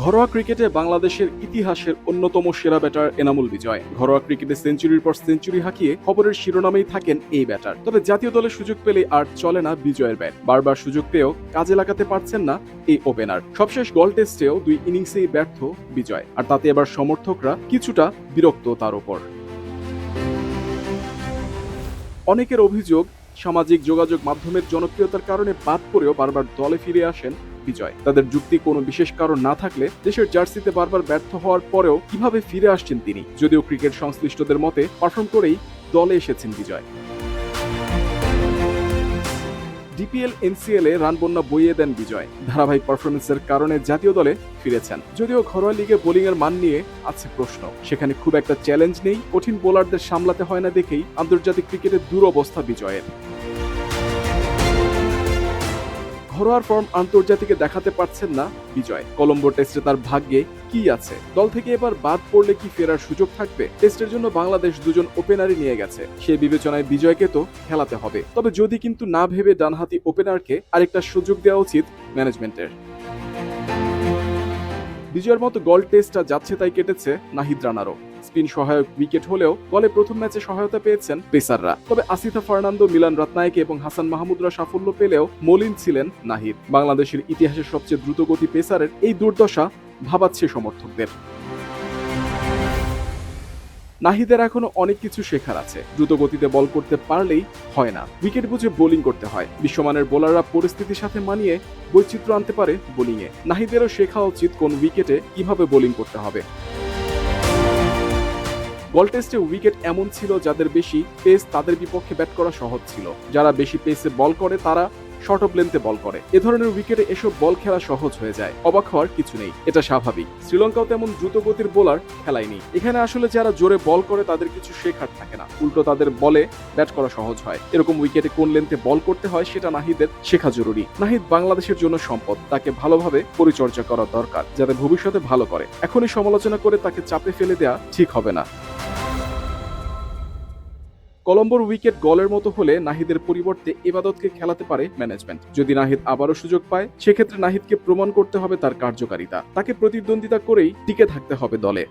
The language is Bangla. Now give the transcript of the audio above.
ঘরোয়া ক্রিকেটে বাংলাদেশের ইতিহাসের অন্যতম সেরা ব্যাটার এনামুল বিজয়। ঘরোয়া ক্রিকেটে সেঞ্চুরির পর সেঞ্চুরি হাঁকিয়ে খবরের শিরোনামেই থাকেন এই ব্যাটার। তবে জাতীয় দলে সুযোগ পেলে আর চলে না বিজয়ের ব্যাট। বারবার সুযোগ পেয়েও কাজে লাগাতে পারছেন না এই ওপেনার। সবশেষ গল টেস্টেও 2 ইনিংসেই ব্যর্থ বিজয়, আর তাতে এবার সমর্থকরা কিছুটা বিরক্ত তার উপর। অনেকের অভিযোগ, সামাজিক যোগাযোগ মাধ্যমের জনপ্রিয়তার কারণে বাদ পড়েও বারবার দলে ফিরে আসেন বিজয়। তাদের যুক্তি কোনো বিশেষ কারণ না থাকলে দেশের জার্সিতে বারবার ব্যর্থ হওয়ার পরেও কিভাবে ফিরে আসছেন তিনি। যদিও ক্রিকেট সংশ্লিষ্টদের মতে পারফর্ম করেই দলে এসেছেন বিজয়। ডিপিএল এনসিএল এ রান বন্যা বইয়ে দেন বিজয়। ধারাবাহিক পারফরমেন্সের কারণে জাতীয় দলে ফিরেছেন। যদিও ঘরোয়া লিগে বোলিং এর মান নিয়ে আছে প্রশ্ন, সেখানে খুব একটা চ্যালেঞ্জ নেই। কঠিন বোলারদের সামলাতে হয় না দেখেই আন্তর্জাতিক ক্রিকেটের দুরবস্থা বিজয়ের। ঘরোয়ার ফর্ম আন্তর্জাতিকে দেখাতে পারছেন না বিজয়। কলম্বো টেস্টে তার ভাগ্যে কি আছে? দল থেকে এবার বাদ পড়লে কি ফেরার সুযোগ থাকবে? টেস্টের জন্য বাংলাদেশ 2 ওপেনারই নিয়ে গেছে, সেই বিবেচনায় বিজয়কে তো খেলাতে হবে। তবে যদি কিন্তু না ভেবে ডানহাতি ওপেনারকে আরেকটা সুযোগ দেওয়া উচিত ম্যানেজমেন্টের। বিজয়ের মতো গল টেস্টটা যাচ্ছে তাই কেটেছে নাহিদ রানারও। স্পিন সহায়ক উইকেট হলেও দলে প্রথম ম্যাচে সহায়তা পেয়েছেন পেসাররা। তবে আসিফা ফার্নান্দো, মিলান রাতনায়েক এবং হাসান মাহমুদরা সাফল্য পেলেও মলিন ছিলেন নাহিদ। বাংলাদেশের ইতিহাসের সবচেয়ে দ্রুতগতি পেসারের এই দুর্দশা ভাবাচ্ছে সমর্থকদের। নাহিদের এখনো অনেক কিছু শেখার আছে। দ্রুত গতিতে বল করতে পারলেই হয় না, উইকেট বুঝে বোলিং করতে হয়। বিশ্বমানের বোলাররা পরিস্থিতির সাথে মানিয়ে বৈচিত্র্য আনতে পারে বোলিংয়ে। নাহিদেরও শেখা উচিত কোন উইকেটে কিভাবে বোলিং করতে হবে। গল টেস্টে উইকেট এমন ছিল যাদের বেশি পেস তাদের বিপক্ষে ব্যাট করা সহজ ছিল। যারা বেশি পেসে বল করে তারা শর্ট অফ লেন্থে বল করে। এ ধরনের উইকেটে এসব বল খেলা সহজ হয়ে যায়। অবাক হওয়ার কিছু নেই, এটা স্বাভাবিক। শ্রীলঙ্কাও তেমন দ্রুত গতির বোলার খেলায়নি। এখানে আসলে যারা জোরে বল করে তাদের কিছু শেখার থাকে না, উল্টো তাদের বলে ব্যাট করা সহজ হয়। এরকম উইকেটে কোন লেন্থে বল করতে হয় সেটা নাহিদের শেখা জরুরি। নাহিদ বাংলাদেশের জন্য সম্পদ, তাকে ভালোভাবে পরিচর্যা করা দরকার যাতে ভবিষ্যতে ভালো করে। এখনই সমালোচনা করে তাকে চাপে ফেলে দেওয়া ঠিক হবে না। কলম্বোর উইকেট গলের মতো হলে নাহিদের পরিবর্তে এবাদতকে খেলাতে পারে ম্যানেজমেন্ট। যদি নাহিদ আবারও সুযোগ পায়, সেক্ষেত্রে নাহিদকে প্রমাণ করতে হবে তার কার্যকারিতা। তাকে প্রতিদ্বন্দ্বিতা করেই টিকে থাকতে হবে দলে।